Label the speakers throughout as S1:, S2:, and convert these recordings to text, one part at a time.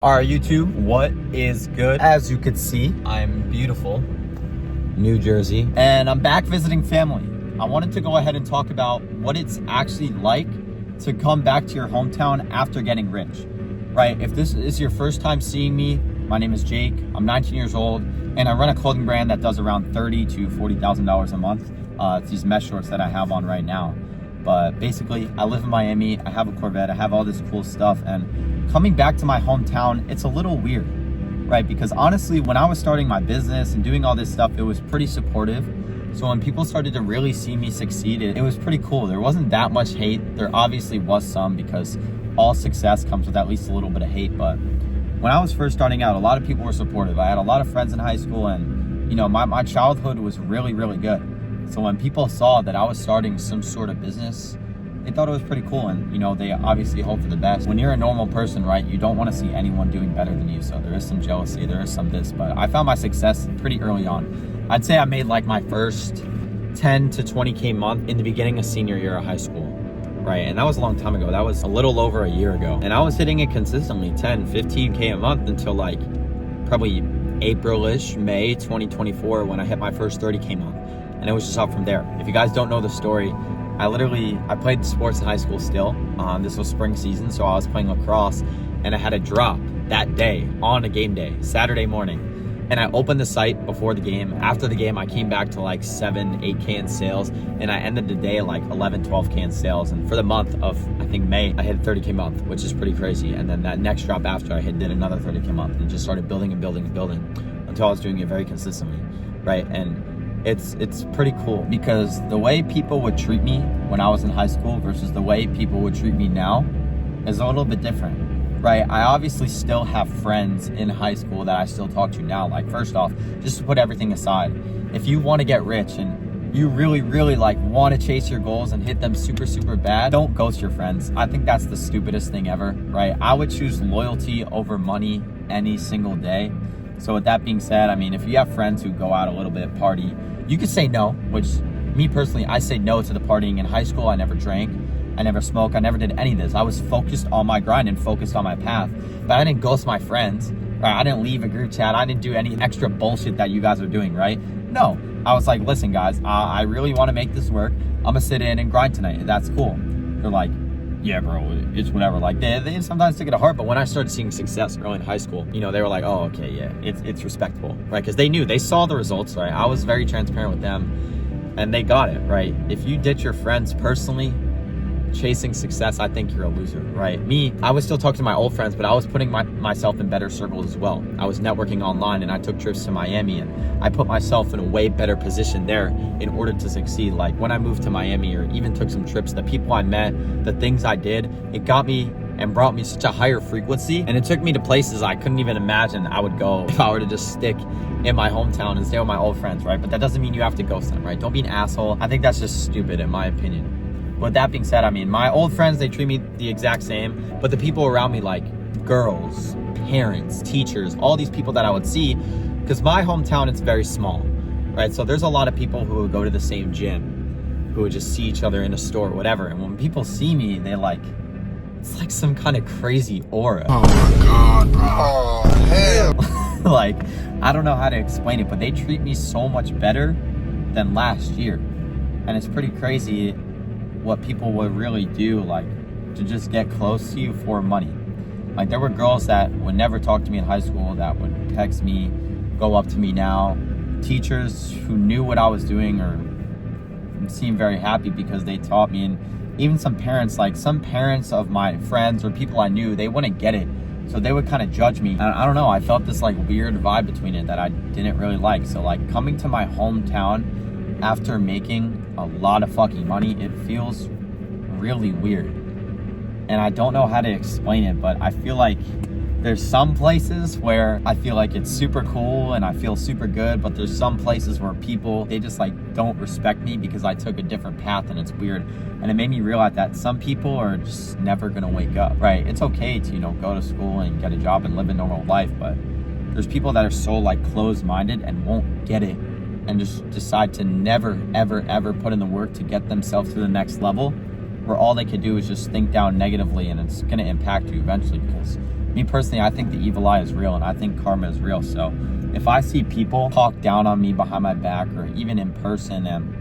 S1: Alright YouTube, what is good? As you could see, I'm beautiful, New Jersey, and I'm back visiting family. I wanted to go ahead and talk about what it's actually like to come back to your hometown after getting rich, right? If this is your first time seeing me, my name is Jake, I'm 19 years old, and I run a clothing brand that does around $30,000 to $40,000 a month. It's these mesh shorts that I have on right now. But basically, I live in Miami, I have a Corvette, I have all this cool stuff, and coming back to my hometown, it's a little weird, right? Because honestly, when I was starting my business and doing all this stuff, it was pretty supportive. So when people started to really see me succeed, it was pretty cool. There wasn't that much hate. There obviously was some, because all success comes with at least a little bit of hate. But when I was first starting out, a lot of people were supportive. I had a lot of friends in high school, and my childhood was really, really good. So when people saw that I was starting some sort of business, they thought it was pretty cool, and they obviously hope for the best. When you're a normal person, right, you don't want to see anyone doing better than you. So there is some jealousy, there is some this, but I found my success pretty early on. I'd say I made like my first 10 to 20K month in the beginning of senior year of high school, right? And that was a long time ago. That was a little over a year ago. And I was hitting it consistently, 10, 15K a month until like probably April-ish, May 2024, when I hit my first 30K month. And it was just up from there. If you guys don't know the story, I played sports in high school still. This was spring season, so I was playing lacrosse, and I had a drop that day on a game day, Saturday morning. And I opened the site before the game. After the game, I came back to like 7, 8K in sales, and I ended the day like 11, 12K in sales. And for the month of, I think, May, I hit a 30K month, which is pretty crazy. And then that next drop after, I did another 30K month, and just started building and building and building until I was doing it very consistently, right? And it's pretty cool, because the way people would treat me when I was in high school versus the way people would treat me now is a little bit different, right? I obviously still have friends in high school that I still talk to now. Like, first off, just to put everything aside, if you want to get rich and you really, really like want to chase your goals and hit them super, super bad, don't ghost your friends. I think that's the stupidest thing ever, right? I would choose loyalty over money any single day. So with that being said, I mean, if you have friends who go out a little bit, party, you could say no, which me personally, I say no to the partying. In high school, I never drank, I never smoked, I never did any of this. I was focused on my grind and focused on my path, but I didn't ghost my friends, right? I didn't leave a group chat. I didn't do any extra bullshit that you guys are doing, right? No, I was like, listen guys, I really want to make this work. I'm gonna sit in and grind tonight. That's cool. They're like, yeah, bro, it's whatever. Like, they sometimes take it to heart, but when I started seeing success early in high school, they were like, oh, okay, yeah, it's respectable, right? Because they saw the results, right? I was very transparent with them, and they got it, right? If you ditch your friends personally, chasing success, I think you're a loser, right? Me, I was still talking to my old friends, but I was putting myself in better circles as well. I was networking online, and I took trips to Miami, and I put myself in a way better position there in order to succeed. Like, when I moved to Miami, or even took some trips, the people I met, the things I did, it got me and brought me such a higher frequency, and it took me to places I couldn't even imagine I would go if I were to just stick in my hometown and stay with my old friends, right? But that doesn't mean you have to ghost them, right? Don't be an asshole. I think that's just stupid, in my opinion. With that being said, I mean, my old friends, they treat me the exact same, but the people around me, like girls, parents, teachers, all these people that I would see, because my hometown, it's very small, right? So there's a lot of people who would go to the same gym, who would just see each other in a store or whatever. And when people see me, they like, it's like some kind of crazy aura.
S2: Oh my God, bro. Oh, hell.
S1: Like, I don't know how to explain it, but they treat me so much better than last year. And it's pretty crazy what people would really do, like, to just get close to you for money. Like, there were girls that would never talk to me in high school that would text me, go up to me now. Teachers who knew what I was doing or seemed very happy because they taught me. And even some parents, like some parents of my friends or people I knew, they wouldn't get it. So they would kind of judge me. I don't know, I felt this like weird vibe between it that I didn't really like. So like, coming to my hometown after making a lot of fucking money, it feels really weird. And I don't know how to explain it, but I feel like there's some places where I feel like it's super cool and I feel super good, but there's some places where people, they just like don't respect me because I took a different path, and it's weird. And it made me realize that some people are just never gonna wake up, right? It's okay to, go to school and get a job and live a normal life, but there's people that are so like closed-minded and won't get it, and just decide to never, ever, ever put in the work to get themselves to the next level, where all they could do is just think down negatively, and it's gonna impact you eventually, because me personally, I think the evil eye is real, and I think karma is real. So if I see people talk down on me behind my back, or even in person, and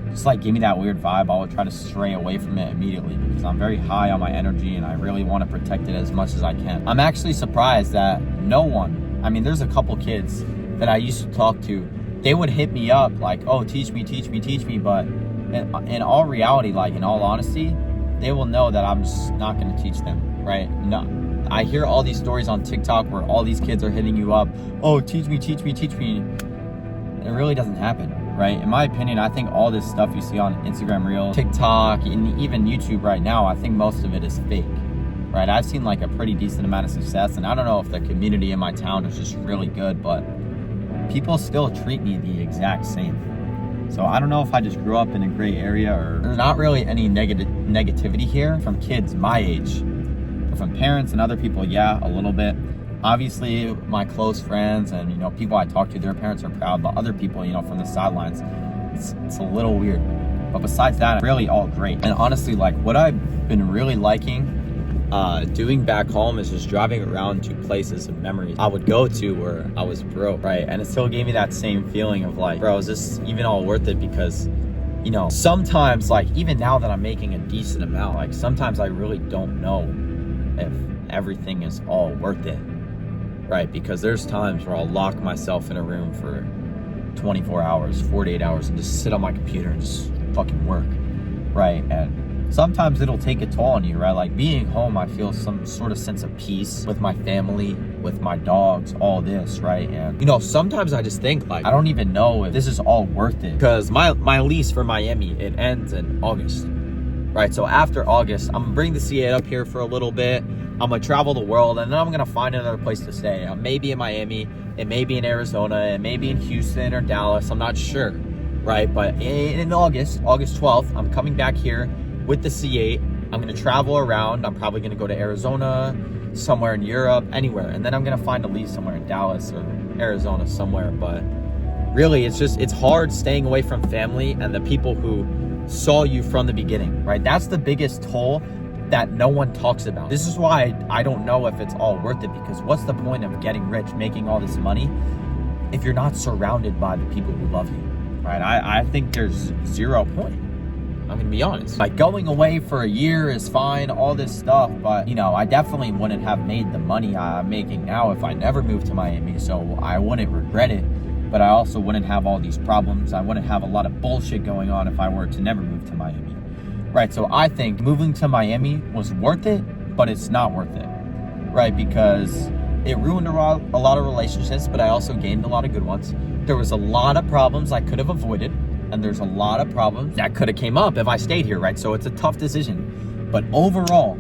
S1: just like give me that weird vibe, I would try to stray away from it immediately, because I'm very high on my energy and I really want to protect it as much as I can. I'm actually surprised that no one, I mean, there's a couple kids that I used to talk to, they would hit me up like, oh, teach me, but in all reality, like in all honesty, they will know that I'm just not going to teach them, right? No, I hear all these stories on TikTok where all these kids are hitting you up, oh, teach me. It really doesn't happen, right? In my opinion, I think all this stuff you see on Instagram Reels, TikTok, and even YouTube right now, I think most of it is fake, right? I've seen like a pretty decent amount of success, and I don't know if the community in my town is just really good, but people still treat me the exact same. So I don't know if I just grew up in a gray area, or there's not really any negativity here from kids my age. But from parents and other people, yeah, a little bit. Obviously, my close friends and, people I talk to, their parents are proud, but other people, from the sidelines, it's a little weird. But besides that, really all great. And honestly, like what I've been really liking doing back home is just driving around to places and memories I would go to where I was broke, right? And it still gave me that same feeling of like, bro, is this even all worth it? Because, sometimes, like even now that I'm making a decent amount, like sometimes I really don't know if everything is all worth it. Right, because there's times where I'll lock myself in a room for 24 hours, 48 hours, and just sit on my computer and just fucking work, right? And sometimes it'll take a toll on you, right? Like being home, I feel some sort of sense of peace with my family, with my dogs, all this, right? And sometimes I just think like, I don't even know if this is all worth it, because my lease for Miami, it ends in August, right? So after August, I'm gonna bring the C8 up here for a little bit. I'm gonna travel the world, and then I'm gonna find another place to stay. Maybe in Miami, it may be in Arizona, it may be in Houston or Dallas, I'm not sure, right? But in August 12th, I'm coming back here with the C8. I'm gonna travel around. I'm probably gonna go to Arizona, somewhere in Europe, anywhere. And then I'm gonna find a lease somewhere in Dallas or Arizona somewhere. But really, it's hard staying away from family and the people who saw you from the beginning, right? That's the biggest toll that no one talks about. This is why I don't know if it's all worth it, because what's the point of getting rich, making all this money, if you're not surrounded by the people who love you, right? I think there's 0 point. I'm gonna be honest. Like going away for a year is fine, all this stuff, but I definitely wouldn't have made the money I'm making now if I never moved to Miami, so I wouldn't regret it, but I also wouldn't have all these problems. I wouldn't have a lot of bullshit going on if I were to never move to Miami. Right, so I think moving to Miami was worth it, but it's not worth it, right? Because it ruined a lot of relationships, but I also gained a lot of good ones. There was a lot of problems I could have avoided, and there's a lot of problems that could have came up if I stayed here, right? So it's a tough decision. But overall,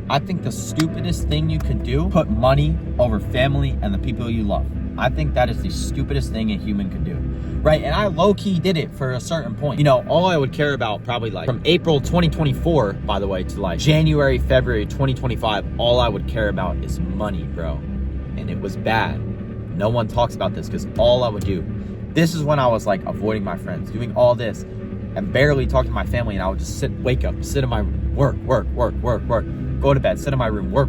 S1: I think the stupidest thing you could do, put money over family and the people you love. I think that is the stupidest thing a human could do. Right, and I low-key did it for a certain point. All I would care about probably like from April 2024, by the way, to like January, February 2025, all I would care about is money, bro. And it was bad. No one talks about this because all I would do, this is when I was like avoiding my friends, doing all this, and barely talking to my family, and I would just wake up, sit in my work, go to bed, sit in my room, work.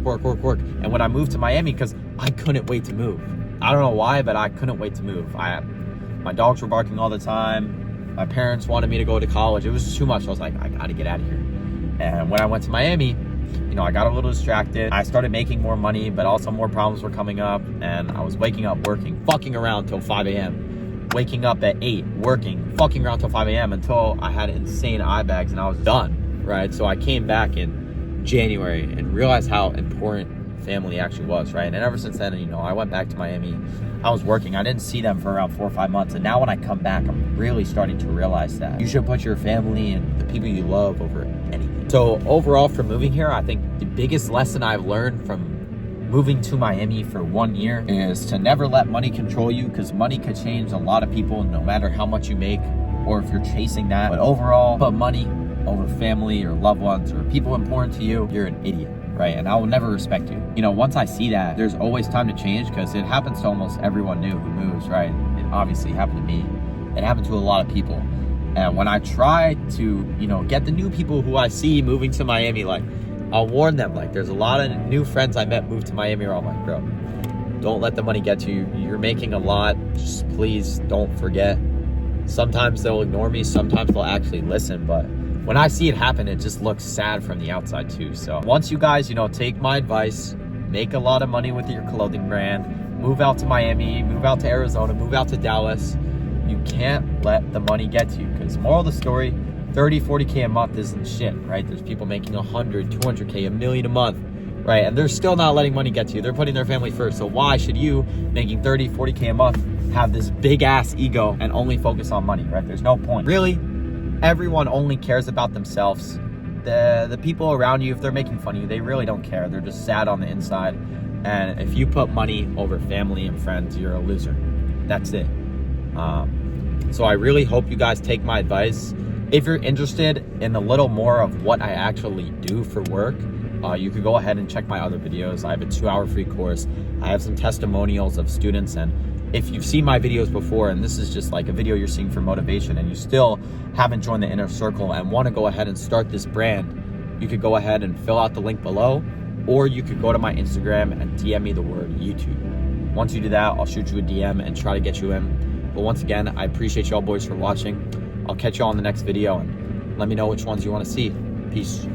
S1: And when I moved to Miami, because I couldn't wait to move. I don't know why, but I couldn't wait to move. My dogs were barking all the time. My parents wanted me to go to college. It was just too much. I was like, I gotta get out of here. And when I went to Miami, I got a little distracted. I started making more money, but also more problems were coming up. And I was waking up, working, fucking around till 5 a.m. Waking up at 8, working, fucking around till 5 a.m. until I had insane eye bags and I was done, right? So I came back in January and realized how important family actually was, right? And ever since then, I went back to Miami. I was working. I didn't see them for around 4 or 5 months. And now when I come back, I'm really starting to realize that you should put your family and the people you love over anything. So overall, for moving here, I think the biggest lesson I've learned from moving to Miami for 1 year is to never let money control you, because money could change a lot of people no matter how much you make or if you're chasing that. But overall, put money over family or loved ones or people important to you, you're an idiot. Right, and I will never respect you. Once I see that, there's always time to change, because it happens to almost everyone new who moves, right? It obviously happened to me. It happened to a lot of people. And when I try to, get the new people who I see moving to Miami, like I'll warn them. Like, there's a lot of new friends I met moved to Miami where I'm like, bro, don't let the money get to you. You're making a lot. Just please don't forget. Sometimes they'll ignore me. Sometimes they'll actually listen. But when I see it happen, it just looks sad from the outside too. So once you guys, take my advice, make a lot of money with your clothing brand, move out to Miami, move out to Arizona, move out to Dallas, you can't let the money get to you. Because moral of the story, 30, 40K a month isn't shit, right? There's people making 100, 200K, $1 million a month, right? And they're still not letting money get to you. They're putting their family first. So why should you, making 30, 40K a month, have this big ass ego and only focus on money, right? There's no point. Really, everyone only cares about themselves. The people around you, if they're making fun of you, they really don't care. They're just sad on the inside. And if you put money over family and friends, you're a loser. That's it. So I really hope you guys take my advice. If you're interested in a little more of what I actually do for work, you could go ahead and check my other videos. I have a 2-hour free course. I have some testimonials of students, and if you've seen my videos before and this is just like a video you're seeing for motivation and you still haven't joined the inner circle and want to go ahead and start this brand, you could go ahead and fill out the link below, or you could go to my Instagram and DM me the word YouTube. Once you do that, I'll shoot you a DM and try to get you in. But once again, I appreciate y'all boys for watching. I'll catch y'all in the next video and let me know which ones you want to see. Peace.